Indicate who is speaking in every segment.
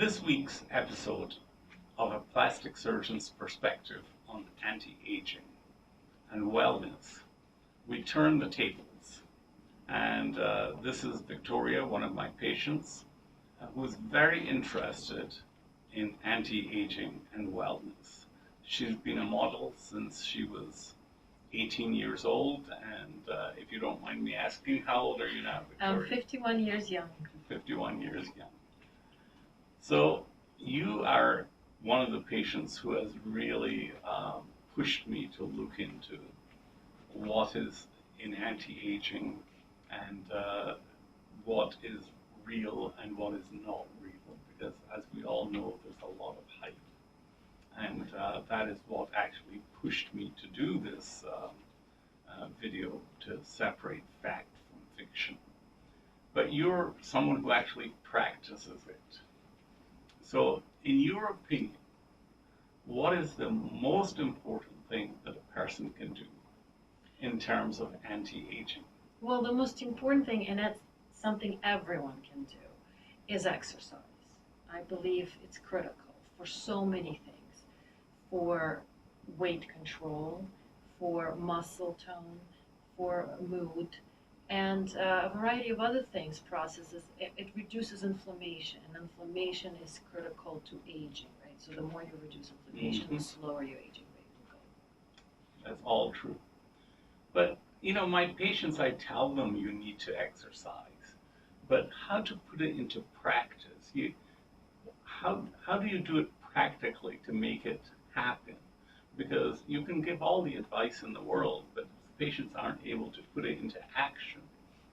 Speaker 1: this week's episode of A Plastic Surgeon's Perspective on Anti-Aging and Wellness, we turn the tables. And this is Victoria, one of my patients, who is very interested in anti-aging and wellness. She's been a model since she was 18 years old, and if you don't mind me asking, how old are you now, Victoria?
Speaker 2: I'm 51 years young.
Speaker 1: 51 years young. So you are one of the patients who has really pushed me to look into what is in anti-aging and what is real and what is not real, because as we all know, there's a lot of hype. And that is what actually pushed me to do this video, to separate fact from fiction. But you're someone who actually practices it. So, in your opinion, what is the most important thing that a person can do in terms of anti-aging?
Speaker 2: Well, the most important thing, and that's something everyone can do, is exercise. I believe it's critical for so many things, for weight control, for muscle tone, for mood, and a variety of other things, processes. It reduces inflammation, and inflammation is critical to aging, right? So the more you reduce inflammation, the slower your aging rate will go.
Speaker 1: That's all true. But, you know, my patients, I tell them you need to exercise, but how to put it into practice? How do you do it practically to make it happen? Because you can give all the advice in the world, but if patients aren't able to put it into action,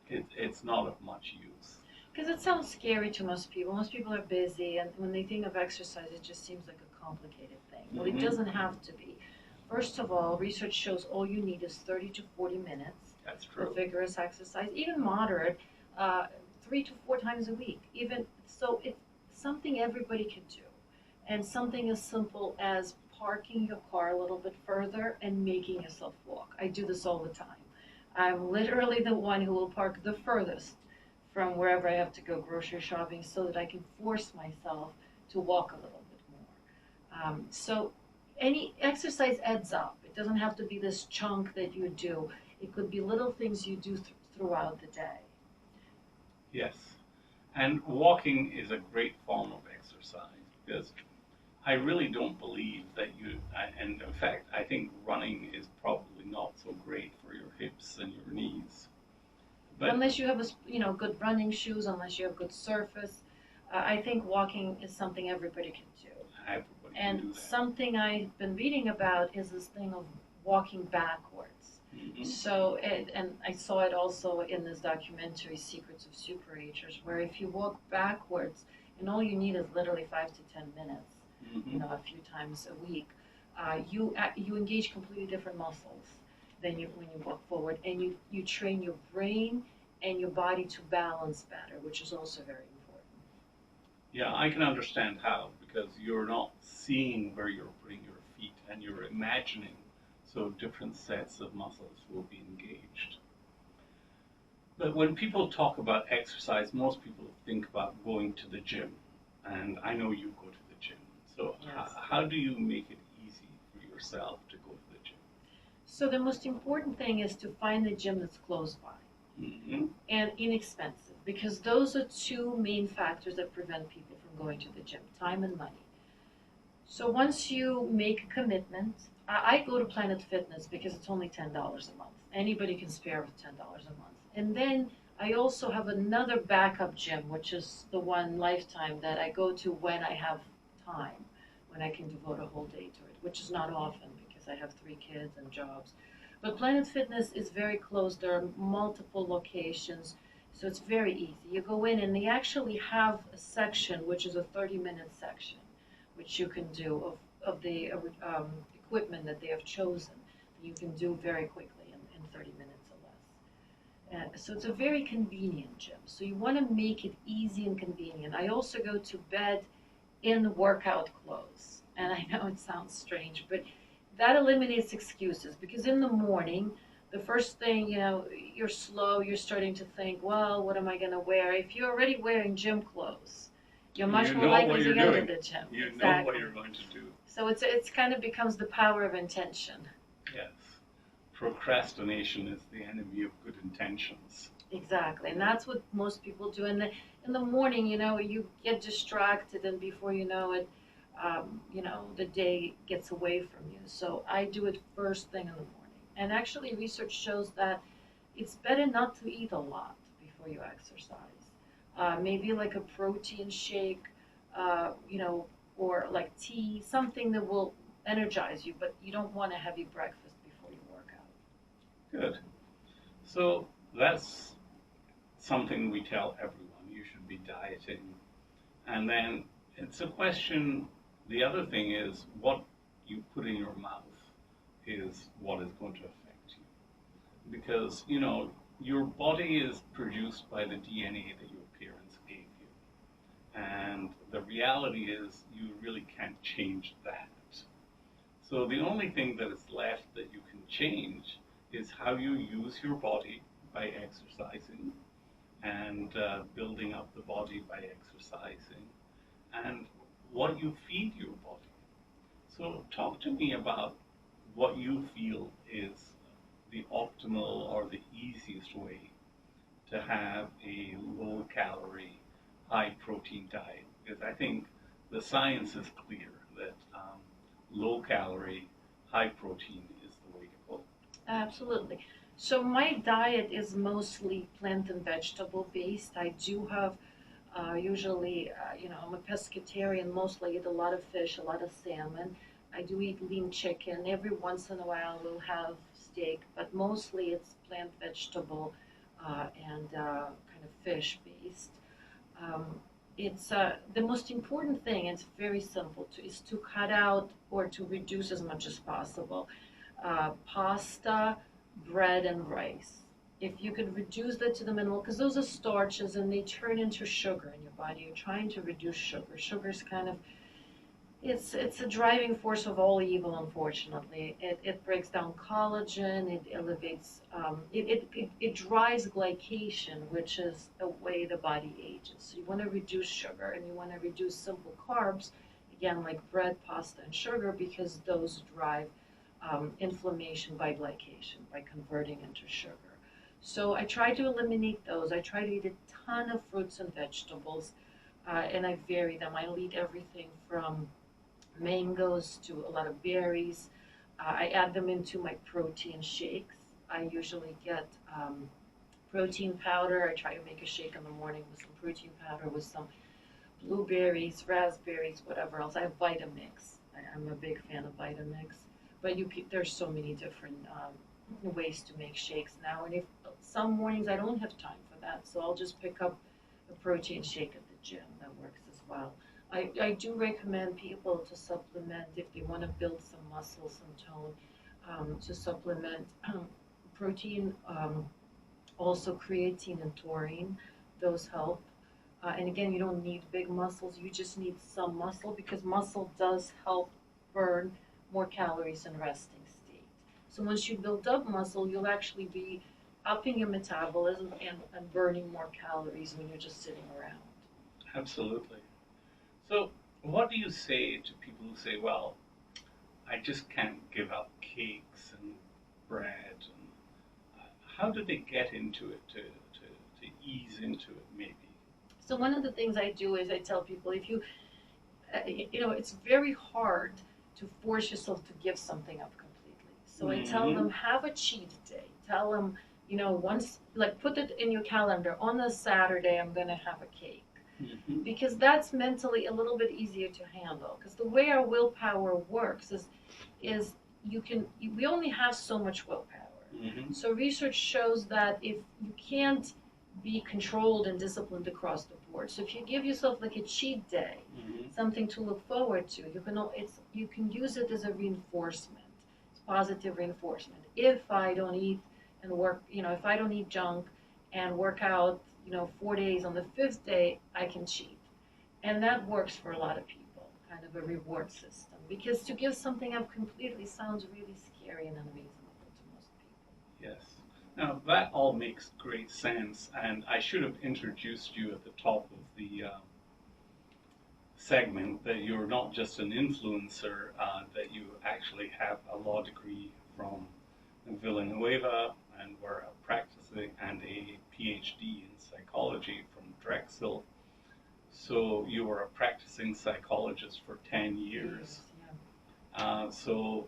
Speaker 1: it's not of much use.
Speaker 2: Because it sounds scary to most people. Most people are busy, and when they think of exercise, it just seems like a complicated thing. Well, it doesn't have to be. First of all, research shows all you need is 30 to 40 minutes
Speaker 1: That's true.
Speaker 2: of vigorous exercise, even moderate, 3 to 4 times a week. So it's something everybody can do, and something as simple as parking your car a little bit further and making yourself walk. I do this all the time. I'm literally the one who will park the furthest from wherever I have to go grocery shopping so that I can force myself to walk a little bit more. So any exercise adds up. It doesn't have to be this chunk that you do. It could be little things you do throughout the day.
Speaker 1: Yes. And walking is a great form of exercise, because I really don't believe that and in fact, I think running is probably not so great for your hips and your knees. But
Speaker 2: unless you have good running shoes, unless you have good surface, I think walking is something everybody can do.
Speaker 1: Everybody
Speaker 2: and
Speaker 1: can do that.
Speaker 2: Something I've been reading about is this thing of walking backwards.
Speaker 1: Mm-hmm.
Speaker 2: So, and I saw it also in this documentary, Secrets of Superagers, where if you walk backwards, and all you need is literally 5 to 10 minutes,
Speaker 1: Mm-hmm.
Speaker 2: a few times a week, you engage completely different muscles than when you walk forward, and you train your brain and your body to balance better, which is also very important.
Speaker 1: Yeah, I can understand how, because you're not seeing where you're putting your feet, and you're imagining, so different sets of muscles will be engaged. But when people talk about exercise, most people think about going to the gym, and I know you go to the gym. So
Speaker 2: Yes.
Speaker 1: how do you make it easy for yourself to go to the gym?
Speaker 2: So the most important thing is to find the gym that's close by.
Speaker 1: Mm-hmm.
Speaker 2: And inexpensive, because those are two main factors that prevent people from going to the gym: time and money. So once you make a commitment, I go to Planet Fitness because it's only $10 a month. Anybody can spare $10 a month. And then I also have another backup gym, which is the one Lifetime that I go to when I have time, when I can devote a whole day to it, which is not often because I have 3 kids and jobs. But Planet Fitness is very close. There are multiple locations, so it's very easy. You go in, and they actually have a section, which is a 30-minute section, which you can do of the equipment that they have chosen. You can do very quickly in 30 minutes or less. So it's a very convenient gym. So you want to make it easy and convenient. I also go to bed in workout clothes. And I know it sounds strange, but that eliminates excuses, because in the morning, the first thing, you're slow, you're starting to think, well, what am I going to wear? If you're already wearing gym clothes you're much
Speaker 1: You
Speaker 2: more
Speaker 1: know what
Speaker 2: likely to
Speaker 1: you're
Speaker 2: get
Speaker 1: doing.
Speaker 2: to the gym.
Speaker 1: You know
Speaker 2: Exactly.
Speaker 1: what you're going to do.
Speaker 2: So it's kind of becomes the power of intention.
Speaker 1: Yes. Procrastination is the enemy of good intentions.
Speaker 2: Exactly, and that's what most people do. In the morning, you get distracted, and before you know it, the day gets away from you. So I do it first thing in the morning. And actually, research shows that it's better not to eat a lot before you exercise. Maybe like a protein shake, or like tea, something that will energize you, but you don't want a heavy breakfast before you work out.
Speaker 1: Good. So that's something we tell everyone. You should be dieting. And then it's a question, the other thing is what you put in your mouth is what is going to affect you. Because, your body is produced by the DNA that your parents gave you. And the reality is you really can't change that. So the only thing that is left that you can change is how you use your body by exercising and building up the body by exercising and what you feed your body. So talk to me about what you feel is the optimal or the easiest way to have a low calorie, high protein diet. Because I think the science is clear that low calorie, high protein is the way to go.
Speaker 2: Absolutely. So my diet is mostly plant and vegetable based. I do have usually, I'm a pescatarian, mostly eat a lot of fish, a lot of salmon. I do eat lean chicken. Every once in a while we'll have steak, but mostly it's plant, vegetable, and kind of fish based. Um, it's the most important thing. It's very simple is to cut out or to reduce as much as possible pasta, bread, and rice. If you could reduce that to the minimal, because those are starches and they turn into sugar in your body. You're trying to reduce sugar. Sugar's kind of it's a driving force of all evil, unfortunately. It breaks down collagen, it elevates, it drives glycation, which is a way the body ages. So you want to reduce sugar and you want to reduce simple carbs, again, like bread, pasta, and sugar, because those drive inflammation by glycation, by converting into sugar. So I try to eliminate those. I try to eat a ton of fruits and vegetables, and I vary them. I'll eat everything from mangoes to a lot of berries. I add them into my protein shakes. I usually get protein powder. I try to make a shake in the morning with some protein powder, with some blueberries, raspberries, whatever else. I have Vitamix. I'm a big fan of Vitamix. But there's so many different ways to make shakes now. And if some mornings I don't have time for that, so I'll just pick up a protein shake at the gym. That works as well. I do recommend people to supplement if they want to build some muscle, some tone, to supplement protein, also creatine and taurine. Those help. And again, you don't need big muscles. You just need some muscle, because muscle does help burn more calories in resting state. So once you build up muscle, you'll actually be upping your metabolism and burning more calories when you're just sitting around.
Speaker 1: Absolutely. So, what do you say to people who say, well, I just can't give up cakes and bread? And how do they get into it to ease into it, maybe?
Speaker 2: So one of the things I do is I tell people, if you, it's very hard to force yourself to give something up completely. So I tell them, have a cheat day. Tell them, once, like put it in your calendar, on a Saturday, I'm going to have a cake. Because that's mentally a little bit easier to handle. Because the way our willpower works is we only have so much willpower. So research shows that if you can't be controlled and disciplined across the board, so if you give yourself like a cheat day, something to look forward to, you can use it as a reinforcement. It's positive reinforcement. If I don't eat and work, if I don't eat junk and work out 4 days, on the 5th day, I can cheat. And that works for a lot of people, kind of a reward system. Because to give something up completely sounds really scary and unreasonable to most people.
Speaker 1: Yes. Now, that all makes great sense. And I should have introduced you at the top of segment that you're not just an influencer, that you actually have a law degree from Villanueva and were practicing, and a PhD in psychology from Drexel. So you were a practicing psychologist for 10 years. So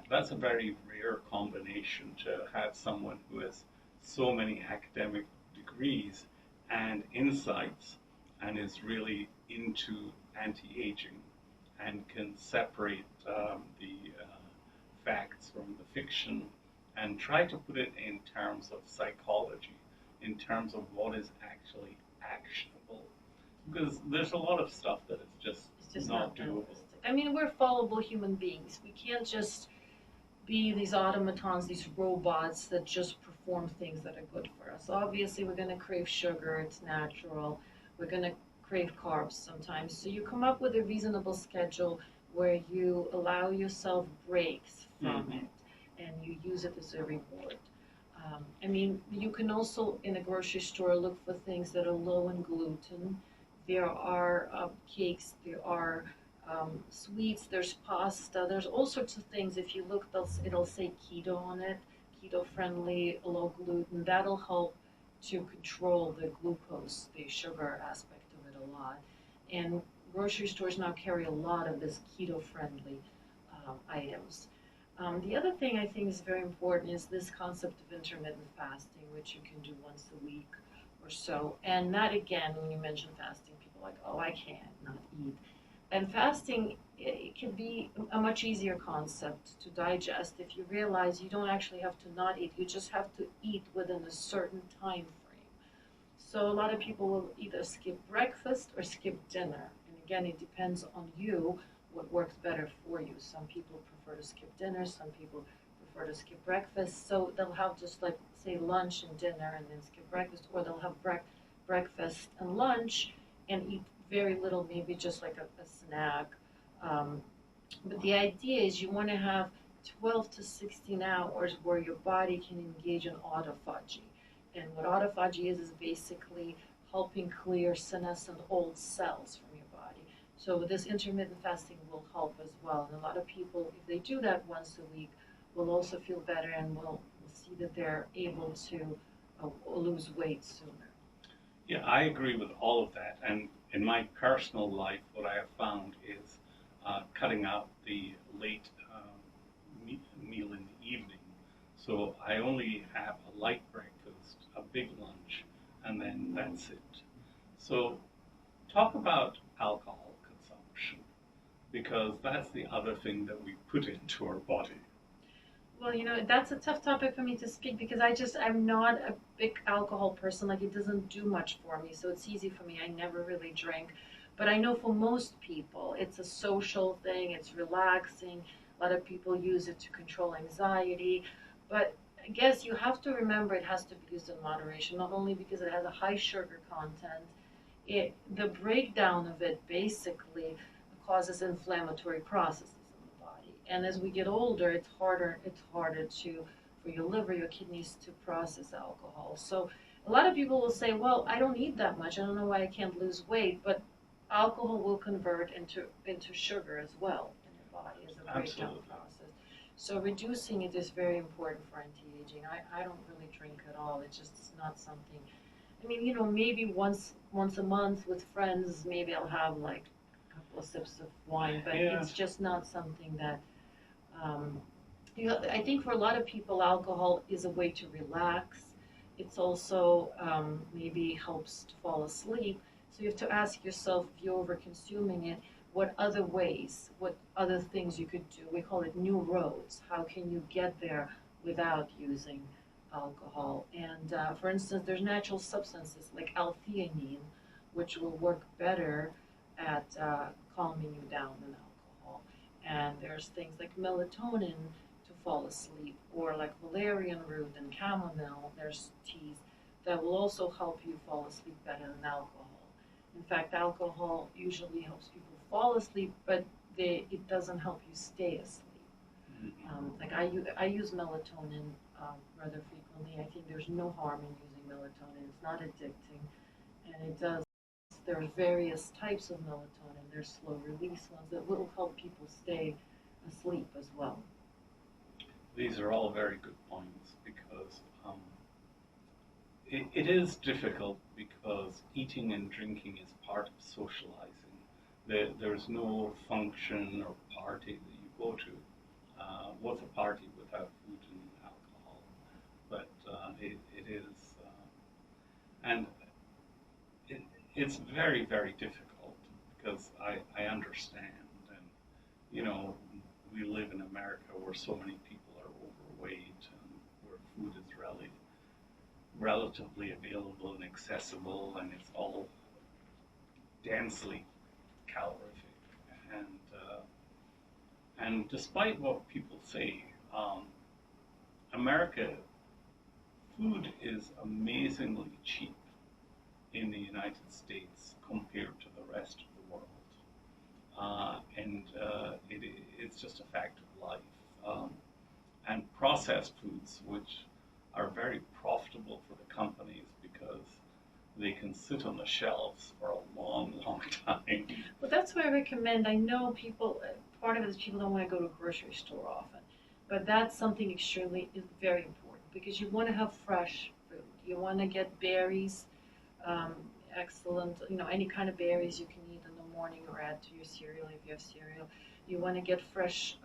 Speaker 1: that's a very rare combination, to have someone who has so many academic degrees and insights and is really into anti-aging and can separate the facts from the fiction and try to put it in terms of psychology, in terms of what is actually actionable. Because there's a lot of stuff that is just not doable.
Speaker 2: I mean, we're fallible human beings. We can't just be these automatons, these robots that just perform things that are good for us. Obviously, we're going to crave sugar, it's natural. We're going to crave carbs sometimes. So you come up with a reasonable schedule where you allow yourself breaks from it and you use it as a reward. I mean, you can also, in a grocery store, look for things that are low in gluten. There are cakes, there are sweets, there's pasta, there's all sorts of things. If you look, it'll say keto on it, keto friendly, low gluten. That'll help to control the glucose, the sugar aspect of it a lot. And grocery stores now carry a lot of this keto friendly items. The other thing I think is very important is this concept of intermittent fasting, which you can do once a week or so. And that, again, when you mention fasting, people are like, oh, I can't not eat. And fasting, it can be a much easier concept to digest if you realize you don't actually have to not eat. You just have to eat within a certain time frame. So a lot of people will either skip breakfast or skip dinner. And again, it depends on you what works better for you. Some people prefer to skip dinner. Some people prefer to skip breakfast. So they'll have just like, say, lunch and dinner and then skip breakfast. Or they'll have breakfast and lunch and eat very little, maybe just like a snack. But the idea is you want to have 12 to 16 hours where your body can engage in autophagy. And what autophagy is basically helping clear senescent old cells from your body. So this intermittent fasting will help as well. And a lot of people, if they do that once a week, will also feel better and will see that they're able to lose weight sooner.
Speaker 1: Yeah, I agree with all of that. And in my personal life, what I have found is cutting out the late meal in the evening. So I only have a light breakfast, a big lunch, and then that's it. So talk about alcohol consumption, because that's the other thing that we put into our body.
Speaker 2: Well, that's a tough topic for me to speak because I'm not a big alcohol person. Like, it doesn't do much for me, so it's easy for me. I never really drink. But I know for most people, it's a social thing, it's relaxing. A lot of people use it to control anxiety. But I guess you have to remember it has to be used in moderation, not only because it has a high sugar content. The breakdown of it basically causes inflammatory processes. And as we get older, it's harder for your liver, your kidneys to process alcohol. So a lot of people will say, well, I don't eat that much. I don't know why I can't lose weight. But alcohol will convert into sugar as well in your body as a breakdown process. So reducing it is very important for anti-aging. I don't really drink at all. It's just not something. I mean, maybe once a month with friends, maybe I'll have like a couple of sips of wine. But it's just not something that I think for a lot of people, alcohol is a way to relax. It's also maybe helps to fall asleep. So you have to ask yourself, if you're over consuming it, what other ways, what other things you could do. We call it new roads. How can you get there without using alcohol? And for instance, there's natural substances like L-theanine, which will work better at calming you down than alcohol. And there's things like melatonin to fall asleep, or like valerian root and chamomile. There's teas that will also help you fall asleep better than alcohol. In fact, alcohol usually helps people fall asleep, but it doesn't help you stay asleep. Like I use melatonin rather frequently. I think there's no harm in using melatonin. It's not addicting, and it does There are various types of melatonin. There's slow release ones that will help people stay asleep as well.
Speaker 1: These are all very good points because it is difficult because eating and drinking is part of socializing. There's no function or party that you go to. What's a party without food and alcohol? But it is, and it's very, very difficult because I understand. And, you know, we live in America where so many people are overweight and where food is relatively available and accessible, and it's all densely calorific. And and despite what people say, America food is amazingly cheap in the United States compared to the rest of the world, it's just a fact of life. And processed foods, which are very profitable for the companies because they can sit on the shelves for a long, long time.
Speaker 2: Well, that's why I recommend. I know people. Part of it is people don't want to go to a grocery store often, but that's something extremely is very important because you want to have fresh food. You want to get berries, excellent. You know, any kind of berries you can eat in the morning or add to your cereal if you have cereal. You want to get fresh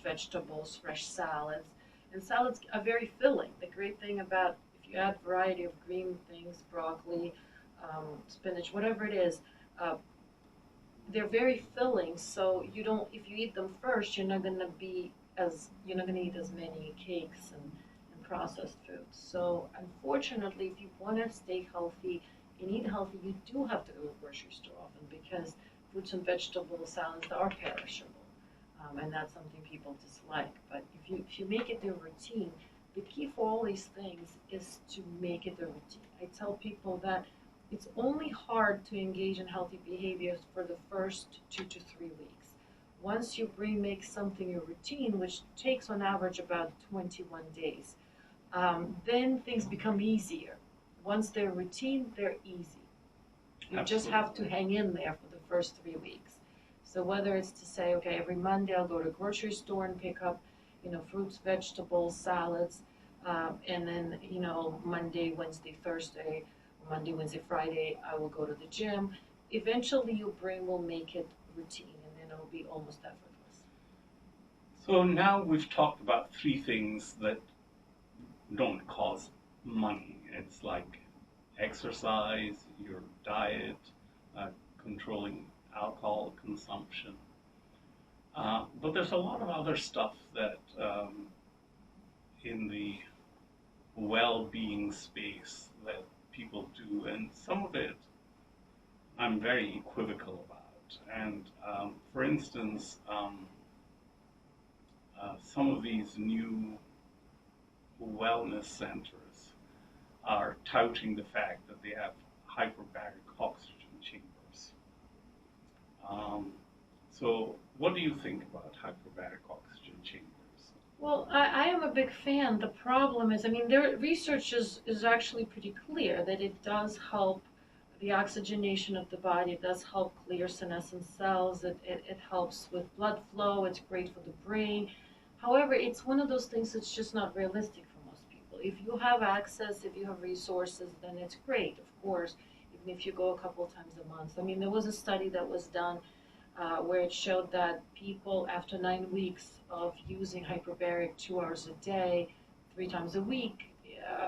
Speaker 2: vegetables, fresh salads, and salads are very filling. The great thing about if you add variety of green things, broccoli, spinach, whatever it is, they're very filling. So you don't, if you eat them first, you're not gonna eat as many cakes and processed foods. So unfortunately, if you want to stay healthy and eat healthy, you do have to go to the grocery store often because fruits and vegetables, salads are perishable, and that's something people dislike. But if you make it their routine, the key for all these things is to make it their routine. I tell people that it's only hard to engage in healthy behaviors for the first 2 to 3 weeks. Once you make something your routine, which takes on average about 21 days, then things become easier. Once they're routine, they're easy. You
Speaker 1: Absolutely.
Speaker 2: just have to hang in there for the first 3 weeks. So whether it's to say, okay, every Monday I'll go to a grocery store and pick up, fruits, vegetables, salads, and then, Monday, Wednesday, Thursday, Monday, Wednesday, Friday, I will go to the gym. Eventually your brain will make it routine and then it'll be almost effortless.
Speaker 1: So now we've talked about 3 things that don't cost money. It's like exercise, your diet, controlling alcohol consumption. But there's a lot of other stuff that in the well-being space that people do, and some of it I'm very equivocal about. And for instance, some of these new wellness centers are touting the fact that they have hyperbaric oxygen chambers. So what do you think about hyperbaric oxygen chambers?
Speaker 2: Well, I am a big fan. The problem is, their research is actually pretty clear that it does help the oxygenation of the body. It does help clear senescent cells. It helps with blood flow. It's great for the brain. However, it's one of those things that's just not realistic for most people. If you have access, if you have resources, then it's great, of course, even if you go a couple of times a month. There was a study that was done where it showed that people after 9 weeks of using hyperbaric 2 hours a day, 3 times a week,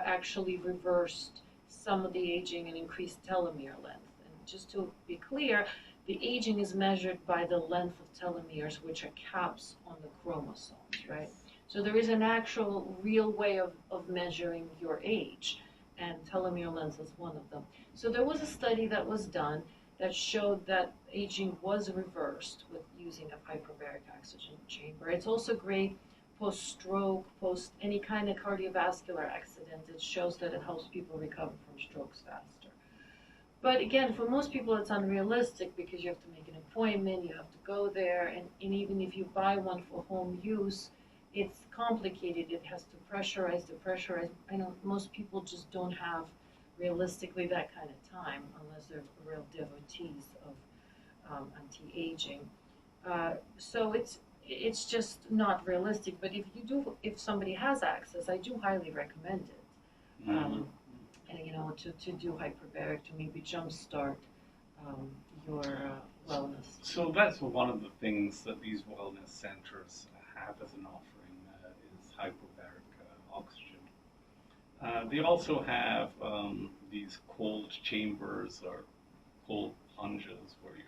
Speaker 2: actually reversed some of the aging and increased telomere length. And just to be clear, the aging is measured by the length of telomeres, which are caps on the chromosomes, right? So there is an actual real way of measuring your age, and telomere length is one of them. So there was a study that was done that showed that aging was reversed with using a hyperbaric oxygen chamber. It's also great post-stroke, post any kind of cardiovascular accident. It shows that it helps people recover from strokes faster. But again, for most people it's unrealistic because you have to make an appointment, you have to go there, and even if you buy one for home use, it's complicated. It has to pressurize, depressurize. I know most people just don't have realistically that kind of time unless they're real devotees of anti-aging. So it's just not realistic. But if somebody has access, I do highly recommend it. And to do hyperbaric to maybe jumpstart your wellness.
Speaker 1: So that's one of the things that these wellness centers have as an offering is hyperbaric oxygen. They also have these cold chambers or cold plunges where you're.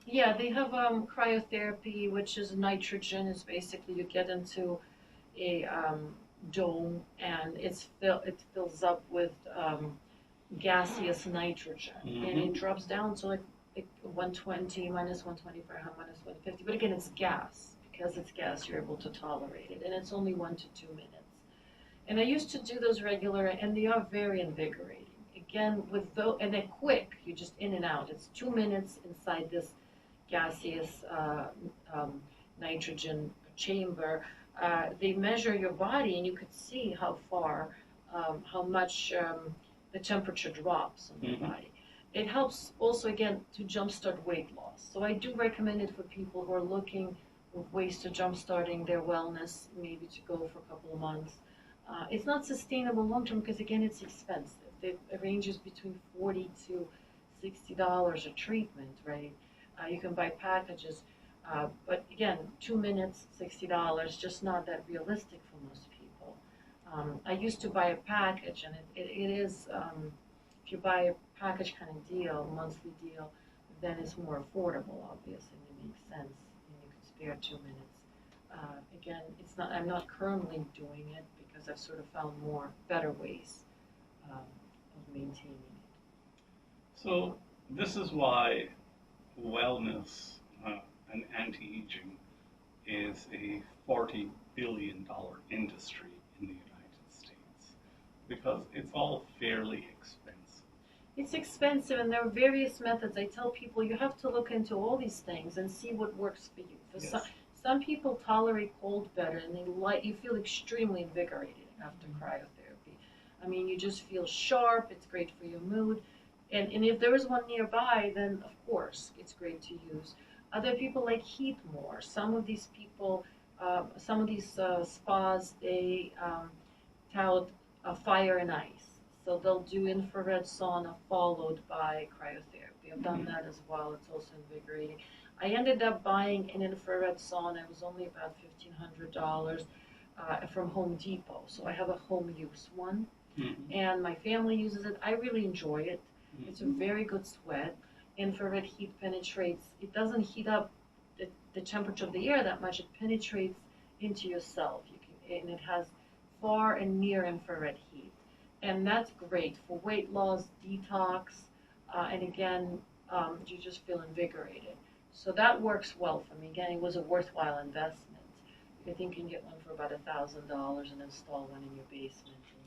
Speaker 2: Yeah, they have cryotherapy, which is nitrogen. Is basically you get into a dome and it fills up with gaseous nitrogen, and it drops down to like 120, minus 120 for minus 150. But again, it's gas. Because it's gas, you're able to tolerate it, and it's only 1 to 2 minutes. And I used to do those regular, and they are very invigorating. Again, and they're quick. You just in and out. It's 2 minutes inside this gaseous nitrogen chamber. They measure your body, and you could see how much the temperature drops on your body. It helps also, again, to jumpstart weight loss. So I do recommend it for people who are looking for ways to jumpstarting their wellness, maybe to go for a couple of months. It's not sustainable long term because, again, it's expensive. It ranges between $40 to $60 a treatment, right? You can buy packages, but again, 2 minutes, $60, just not that realistic for most people. I used to buy a package, and it is, if you buy a package kind of deal, monthly deal, then it's more affordable, obviously, and it makes sense, and you can spare 2 minutes. Again, I'm not currently doing it because I've sort of found better ways of maintaining it.
Speaker 1: So this is why wellness and anti-aging is a $40 billion industry in the United States, because it's all fairly expensive.
Speaker 2: It's expensive, and there are various methods. I tell people you have to look into all these things and see what works for you. For some people tolerate cold better, and you feel extremely invigorated after cryotherapy. I mean, you just feel sharp. It's great for your mood. And if there is one nearby, then of course it's great to use. Other people like heat more. Some of these people, spas, they tout fire and ice. So they'll do infrared sauna followed by cryotherapy. I've done that as well. It's also invigorating. I ended up buying an infrared sauna. It was only about $1,500 from Home Depot. So I have a home use one, and my family uses it. I really enjoy it. It's a very good sweat. Infrared heat penetrates. It doesn't heat up the temperature of the air that much. It penetrates into your cells. And it has far and near infrared heat. And that's great for weight loss, detox, and again, you just feel invigorated. So that works well for me. Again, it was a worthwhile investment. I think you can get one for about $1,000 and install one in your basement in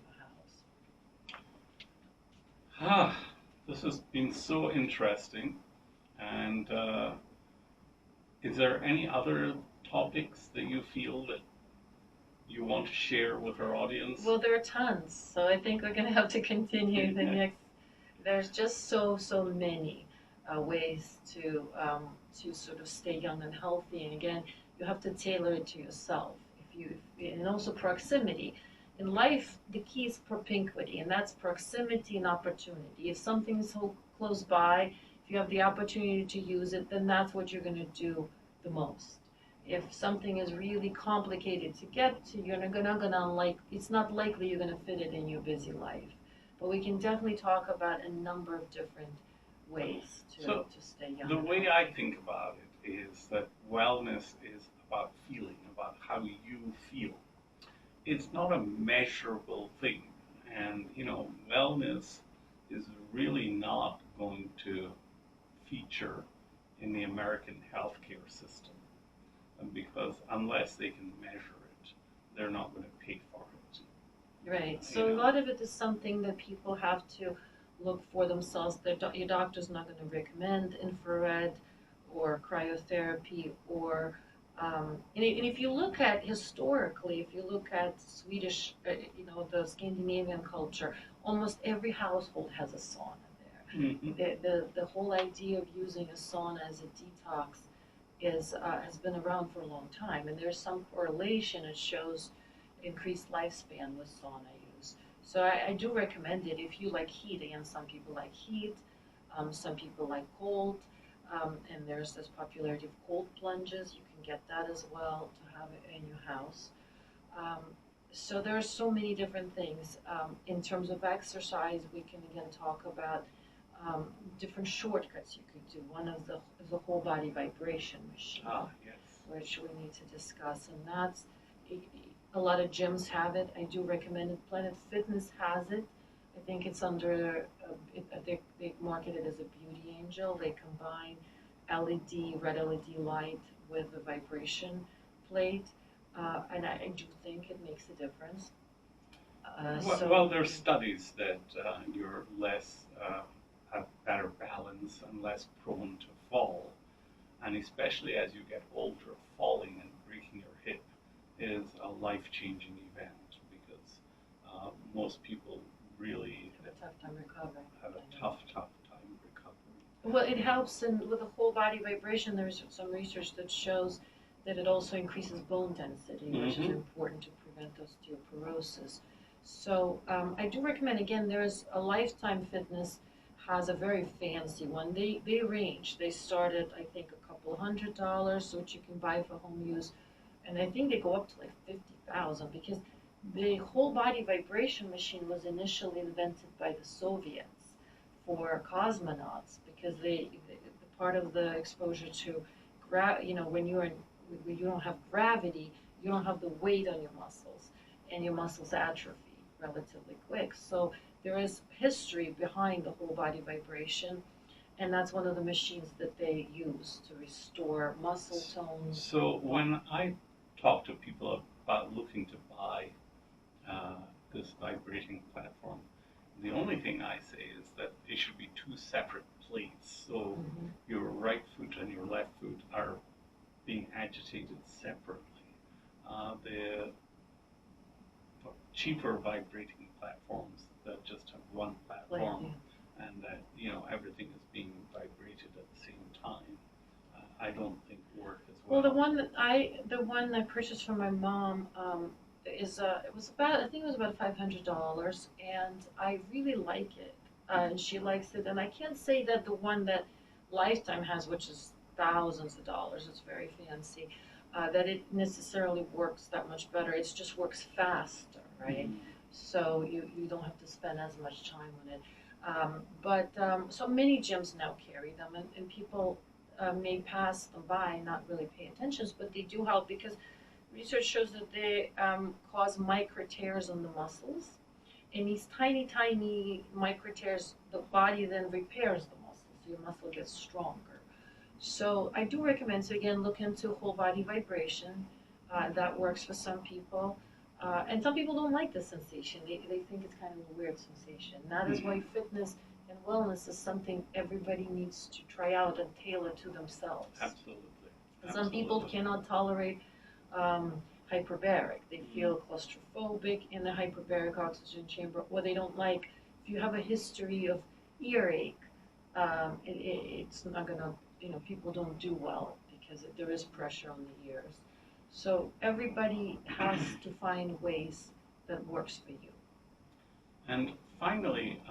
Speaker 2: your house.
Speaker 1: This has been so interesting. And is there any other topics that you feel that you want to share with our audience?
Speaker 2: Well, there are tons. So I think we're going to have to continue the next. There's just so many ways to sort of stay young and healthy. And again, you have to tailor it to yourself. And also proximity. In life, the key is propinquity, and that's proximity and opportunity. If something is so close by, if you have the opportunity to use it, then that's what you're going to do the most. If something is really complicated to get to, it's not likely you're going to fit it in your busy life. But we can definitely talk about a number of different ways to stay young.
Speaker 1: The way I think about it is that wellness is about feeling, about how you feel. It's not a measurable thing. And, wellness is really not going to feature in the American healthcare system. Because unless they can measure it, they're not going to pay for it.
Speaker 2: Right. So a lot of it is something that people have to look for themselves. Your doctor's not going to recommend infrared or cryotherapy or And if you look at historically, if you look at Swedish, the Scandinavian culture, almost every household has a sauna there.
Speaker 1: Mhm.
Speaker 2: The whole idea of using a sauna as a detox has been around for a long time, and there's some correlation. It shows increased lifespan with sauna use. So I do recommend it if you like heat. Again, some people like heat, some people like cold, and there's this popularity of cold plunges. You can get that as well to have it in your house. Um, so there are so many different things. In terms of exercise, we can again talk about um, different shortcuts you could do. One of the is a whole body vibration machine,
Speaker 1: Ah, yes.
Speaker 2: which we need to discuss, and that's a lot of gyms have it. I do recommend it. Planet Fitness has it. I think it's under they market it as a beauty angel. They combine LED, red LED light with the vibration plate, and I do think it makes a difference.
Speaker 1: Well, there's studies that you're less have better balance and less prone to fall, and especially as you get older, falling and breaking your hip is a life-changing event because most people really
Speaker 2: have a tough time recovering.
Speaker 1: have a tough time recovering.
Speaker 2: Well, it helps, and with the whole body vibration, there's some research that shows that it also increases bone density, which is important to prevent osteoporosis. So I do recommend, again, there's a Lifetime Fitness has a very fancy one. They range. They start at, I think, a couple $100, which you can buy for home use, and I think they go up to like 50,000 because the whole body vibration machine was initially invented by the Soviets for cosmonauts because the part of the exposure to when when you don't have gravity, you don't have the weight on your muscles, and your muscles atrophy relatively quick. So there is history behind the whole body vibration, and that's one of the machines that they use to restore muscle tone.
Speaker 1: So when I talk to people about looking to buy this vibrating platform, the only thing I say is that it should be two separate plates. So your right foot and your left foot are being agitated separately. The cheaper vibrating platforms that just have one platform and that everything is being vibrated at the same time, I don't think work as well.
Speaker 2: Well, the one I purchased for my mom it was about, I think it was about $500, and I really like it, and she likes it. And I can't say that the one that Lifetime has, which is thousands of dollars, it's very fancy, that it necessarily works that much better. It just works faster, right? So you don't have to spend as much time on it. So many gyms now carry them, and people may pass them by, not really pay attention, but they do help because research shows that they cause micro tears on the muscles. And these tiny, tiny micro tears, the body then repairs the muscle, so your muscle gets stronger. So I do recommend, so again, look into whole body vibration. That works for some people. And some people don't like the sensation. They think it's kind of a weird sensation. That is why fitness and wellness is something everybody needs to try out and tailor to themselves.
Speaker 1: Absolutely.
Speaker 2: Some people cannot tolerate hyperbaric. They feel claustrophobic in the hyperbaric oxygen chamber, or they don't like, if you have a history of earache, it's not going to, people don't do well because there is pressure on the ears. So everybody has to find ways that works for you.
Speaker 1: And finally,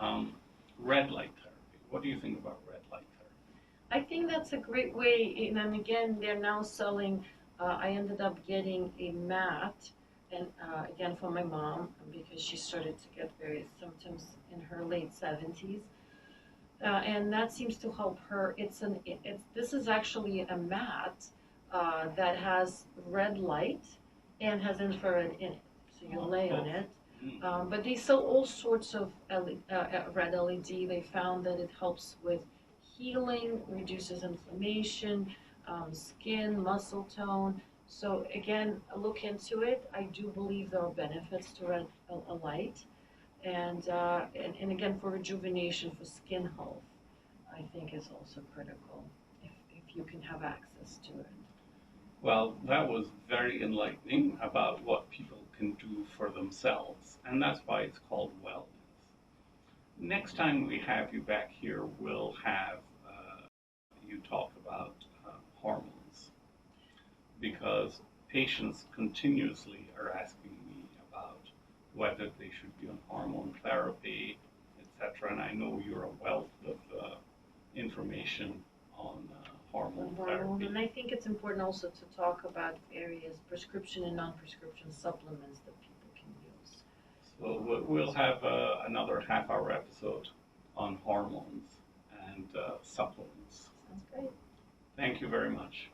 Speaker 1: red light therapy. What do you think about red light therapy?
Speaker 2: I think that's a great way, and again, they're now selling. I ended up getting a mat, and again for my mom because she started to get various symptoms in her late 70s, and that seems to help her. This is actually a mat that has red light and has infrared in it, so you lay on it. But they sell all sorts of red LED. They found that it helps with healing, reduces inflammation, skin, muscle tone. So again, look into it. I do believe there are benefits to red light, and again for rejuvenation, for skin health, I think is also critical if you can have access to it.
Speaker 1: Well, that was very enlightening about what people can do for themselves, and that's why it's called wellness. Next time we have you back here, we'll have you talk about hormones, because patients continuously are asking me about whether they should be on hormone therapy, etc. And I know you're a wealth of information on hormone therapy.
Speaker 2: And I think it's important also to talk about various prescription and non-prescription supplements that people can use.
Speaker 1: So we'll have another half-hour episode on hormones and supplements.
Speaker 2: Sounds great.
Speaker 1: Thank you very much.